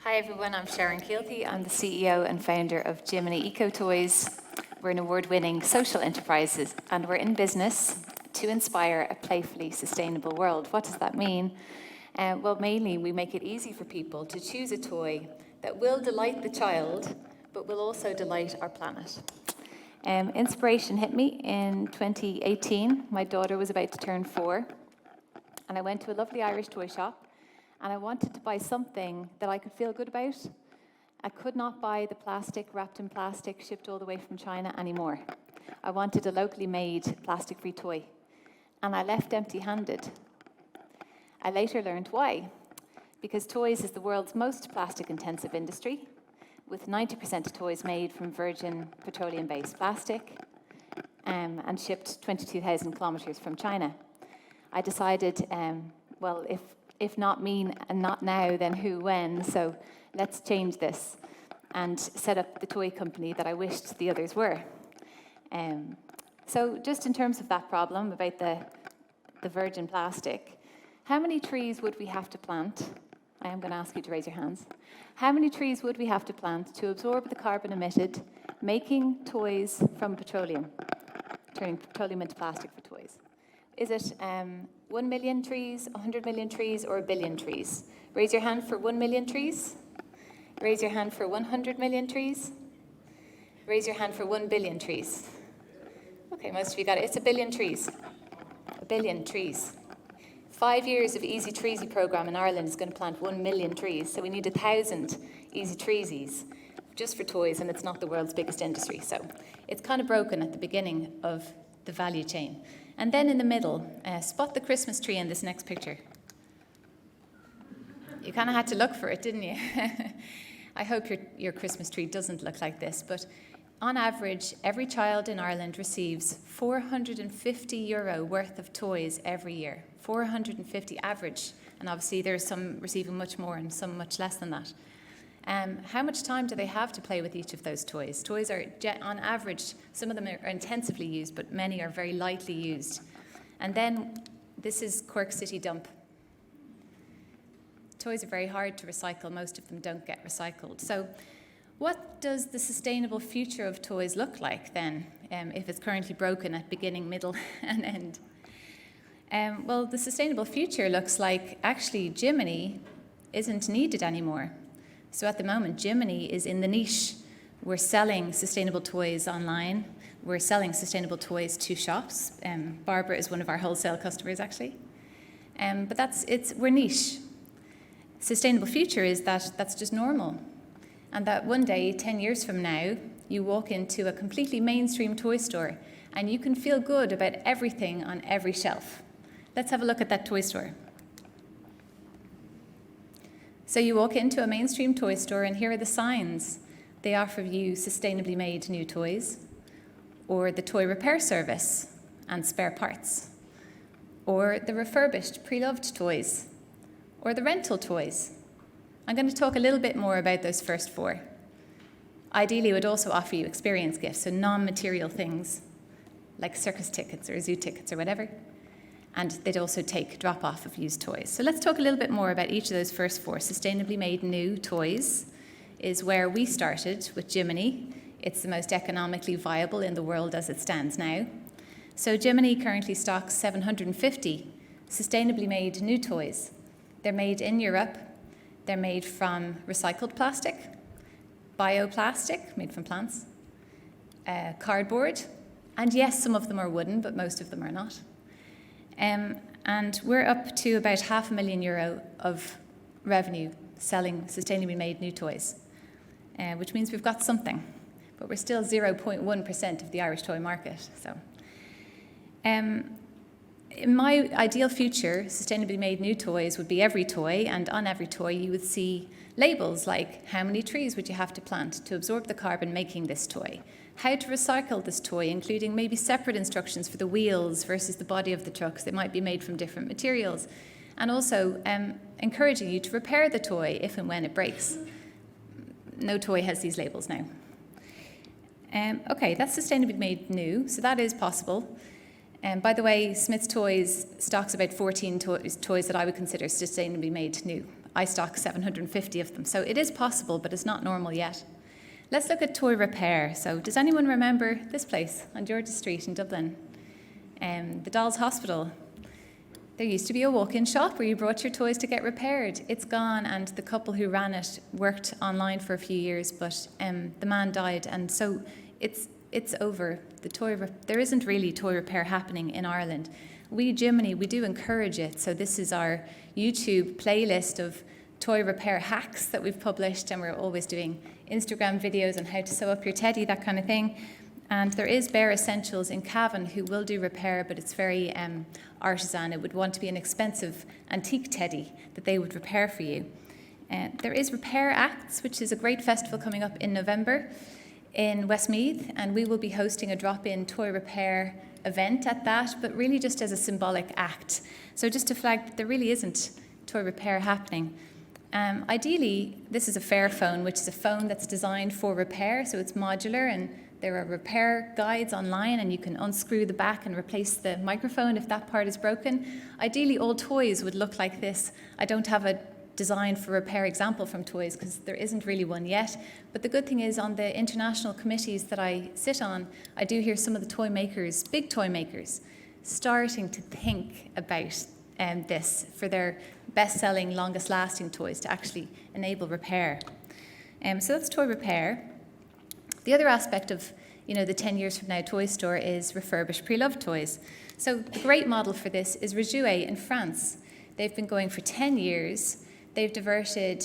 Hi everyone, I'm Sharon Keilthy. I'm the CEO and founder of Jiminy Eco Toys. We're an award-winning social enterprise and we're in business to inspire a playfully sustainable world. What does that mean? Well, mainly we make it easy for people to choose a toy that will delight the child, but will also delight our planet. Inspiration hit me in 2018. My daughter was about to turn 4, and I went to a lovely Irish toy shop. And I wanted to buy something that I could feel good about. I could not buy the plastic, wrapped in plastic, shipped all the way from China anymore. I wanted a locally made plastic-free toy. And I left empty-handed. I later learned why. Because toys is the world's most plastic-intensive industry, with 90% of toys made from virgin petroleum-based plastic, and shipped 22,000 kilometers from China. I decided, well, if not me and not now, then who, when? So let's change this and set up the toy company that I wished the others were. So just in terms of that problem about the virgin plastic, how many trees would we have to plant? I am going to ask you to raise your hands. How many trees would we have to plant to absorb the carbon emitted, making toys from petroleum, turning petroleum into plastic for toys? Is it 1 million trees, 100 million trees, or 1 billion trees? Raise your hand for 1 million trees. Raise your hand for 100 million trees. Raise your hand for 1 billion trees. Okay, most of you got it. It's 1 billion trees. 1 billion trees. 5 years of Easy Treesy program in Ireland is going to plant 1 million trees. So we need 1,000 Easy Treesies just for toys, and it's not the world's biggest industry. So it's kind of broken at the beginning of the value chain. And then in the middle, spot the Christmas tree in this next picture. You kind of had to look for it, didn't you? I hope your Christmas tree doesn't look like this, but on average, every child in Ireland receives €450 worth of toys every year. 450 average, and obviously there's some receiving much more and some much less than that. How much time do they have to play with each of those toys? Toys are, on average, some of them are intensively used, but many are very lightly used. And then, this is Cork City Dump. Toys are very hard to recycle. Most of them don't get recycled. So, what does the sustainable future of toys look like then, if it's currently broken at beginning, middle, and end? Well, the sustainable future looks like, actually, Jiminy isn't needed anymore. So at the moment, Jiminy is in the niche. We're selling sustainable toys online. We're selling sustainable toys to shops. Barbara is one of our wholesale customers, actually. But we're niche. Sustainable future is that's just normal. And that one day, 10 years from now, you walk into a completely mainstream toy store and you can feel good about everything on every shelf. Let's have a look at that toy store. So you walk into a mainstream toy store and here are the signs. They offer you sustainably made new toys, or the toy repair service and spare parts, or the refurbished pre-loved toys, or the rental toys. I'm going to talk a little bit more about those first 4. Ideally, it would also offer you experience gifts, so non-material things like circus tickets or zoo tickets or whatever. And they'd also take drop-off of used toys. So let's talk a little bit more about each of those first 4. Sustainably made new toys is where we started with Jiminy. It's the most economically viable in the world as it stands now. So Jiminy currently stocks 750 sustainably made new toys. They're made in Europe. They're made from recycled plastic, bioplastic, made from plants, cardboard, and yes, some of them are wooden, but most of them are not. And we're up to about €500,000 of revenue selling sustainably made new toys, which means we've got something, but we're still 0.1% of the Irish toy market. So, in my ideal future, sustainably made new toys would be every toy, and on every toy you would see labels like how many trees would you have to plant to absorb the carbon making this toy, how to recycle this toy, including maybe separate instructions for the wheels versus the body of the trucks that might be made from different materials, and also encouraging you to repair the toy if and when it breaks. No toy has these labels now. Okay, that's sustainably made new, so that is possible. By the way, Smith's Toys stocks about 14 toys that I would consider sustainably made new. I stock 750 of them. So it is possible, but it's not normal yet. Let's look at toy repair. So does anyone remember this place on George's Street in Dublin? The Dolls Hospital. There used to be a walk-in shop where you brought your toys to get repaired. It's gone, and the couple who ran it worked online for a few years, but the man died, and so it's over. There isn't really toy repair happening in Ireland. We, Jiminy, we do encourage it. So this is our YouTube playlist of toy repair hacks that we've published, and we're always doing Instagram videos on how to sew up your teddy, that kind of thing. And there is Bare Essentials in Cavan who will do repair, but it's very artisan. It would want to be an expensive antique teddy that they would repair for you. There is Repair Acts, which is a great festival coming up in November in Westmeath, and we will be hosting a drop-in toy repair event at that, but really just as a symbolic act. So just to flag that there really isn't toy repair happening. Ideally, this is a Fairphone, which is a phone that's designed for repair, so it's modular, and there are repair guides online, and you can unscrew the back and replace the microphone if that part is broken. Ideally, all toys would look like this. I don't have a design for repair example from toys because there isn't really one yet. But the good thing is, on the international committees that I sit on, I do hear some of the toy makers, big toy makers, starting to think about this for their best-selling, longest-lasting toys to actually enable repair. So that's toy repair. The other aspect of, the 10 years from now toy store is refurbished pre-loved toys. So the great model for this is Rejouet in France. They've been going for 10 years. They've diverted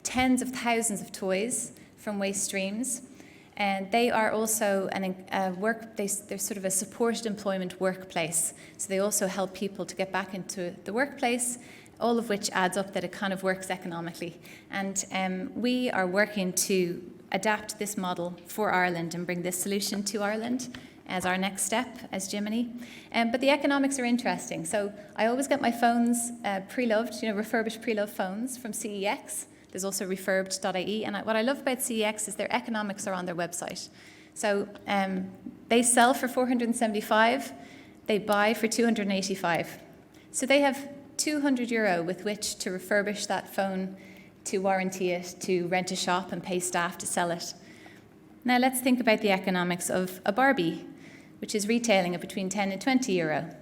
tens of thousands of toys from waste streams. And they are also they're sort of a supported employment workplace. So they also help people to get back into the workplace, all of which adds up that it kind of works economically. And we are working to adapt this model for Ireland and bring this solution to Ireland as our next step as Jiminy. But the economics are interesting. So I always get my phones pre-loved, refurbished pre-loved phones from CEX. There's also refurbished.ie. And what I love about CEX is their economics are on their website. So they sell for 475, they buy for 285. So they have €200 with which to refurbish that phone, to warranty it, to rent a shop and pay staff to sell it. Now let's think about the economics of a Barbie, which is retailing at between 10 and €20.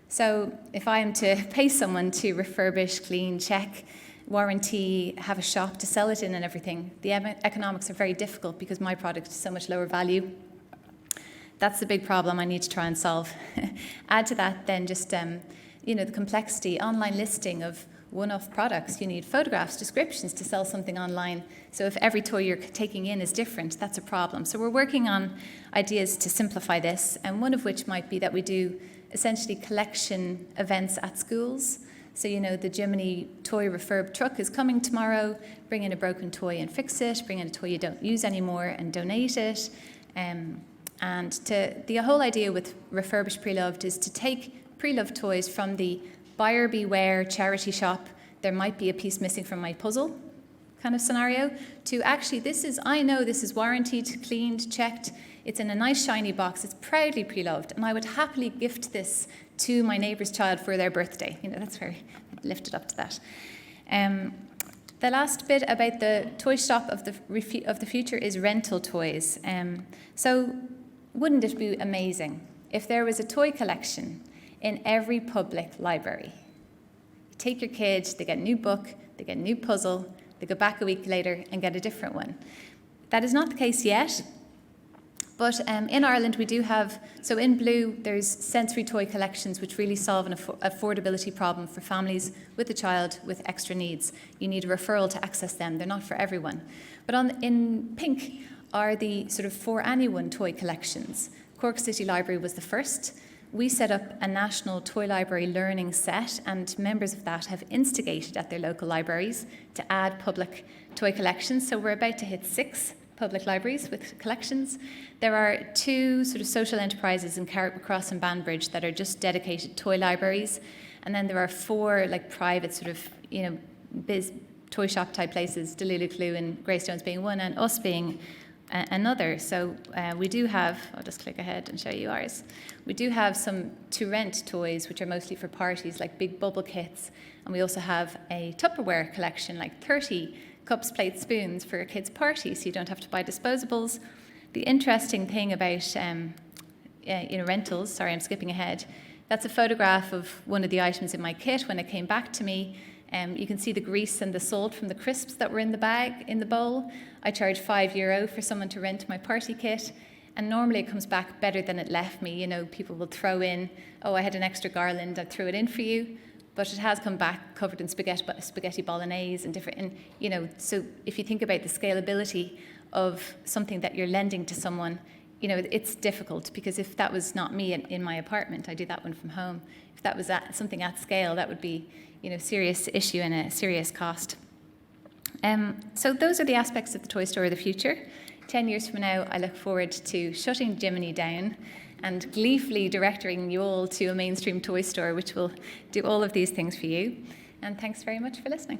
So if I am to pay someone to refurbish, clean, check, warranty, have a shop to sell it in and everything, the economics are very difficult because my product is so much lower value. That's the big problem I need to try and solve. Add to that then just the complexity, online listing of one-off products. You need photographs, descriptions to sell something online. So if every toy you're taking in is different, that's a problem. So we're working on ideas to simplify this, and one of which might be that we do essentially collection events at schools. So, the Jiminy toy refurb truck is coming tomorrow. Bring in a broken toy and fix it. Bring in a toy you don't use anymore and donate it. And the whole idea with refurbished pre-loved is to take pre-loved toys from the buyer beware charity shop, there might be a piece missing from my puzzle kind of scenario, to actually I know this is warranted, cleaned, checked, it's in a nice shiny box, it's proudly pre-loved, and I would happily gift this to my neighbour's child for their birthday. That's very lifted up to that. The last bit about the toy shop of the future is rental toys. So wouldn't it be amazing if there was a toy collection in every public library? You take your kid, they get a new book, they get a new puzzle, they go back a week later and get a different one. That is not the case yet, but in Ireland we do have, so in blue there's sensory toy collections which really solve an affordability problem for families with a child with extra needs. You need a referral to access them, they're not for everyone. But in pink are the sort of for anyone toy collections. Cork City Library was the first. We set up a national toy library learning set, and members of that have instigated at their local libraries to add public toy collections. So we're about to hit 6 public libraries with collections. There are 2 sort of social enterprises in Carrickmacross and Banbridge that are just dedicated toy libraries. And then there are 4 private sort of, toy shop type places, Delulu and Greystones being one, and us being another. So we do have, I'll just click ahead and show you ours. We do have some to-rent toys, which are mostly for parties, like big bubble kits. And we also have a Tupperware collection, like 30 cups, plates, spoons for a kid's party, so you don't have to buy disposables. The interesting thing about rentals, sorry, I'm skipping ahead, that's a photograph of one of the items in my kit when it came back to me. You can see the grease and the salt from the crisps that were in the bag, in the bowl. I charge €5 for someone to rent my party kit, and normally it comes back better than it left me. You know, people will throw in, oh, I had an extra garland, I threw it in for you, but it has come back covered in spaghetti bolognese and different, and you know, so if you think about the scalability of something that you're lending to someone, you know, it's difficult, because if that was not me in my apartment, I do that one from home. If that was something at scale, that would be, you know, serious issue and a serious cost. So those are the aspects of the toy store of the future. 10 years from now, I look forward to shutting Jiminy down and gleefully directing you all to a mainstream toy store which will do all of these things for you. And thanks very much for listening.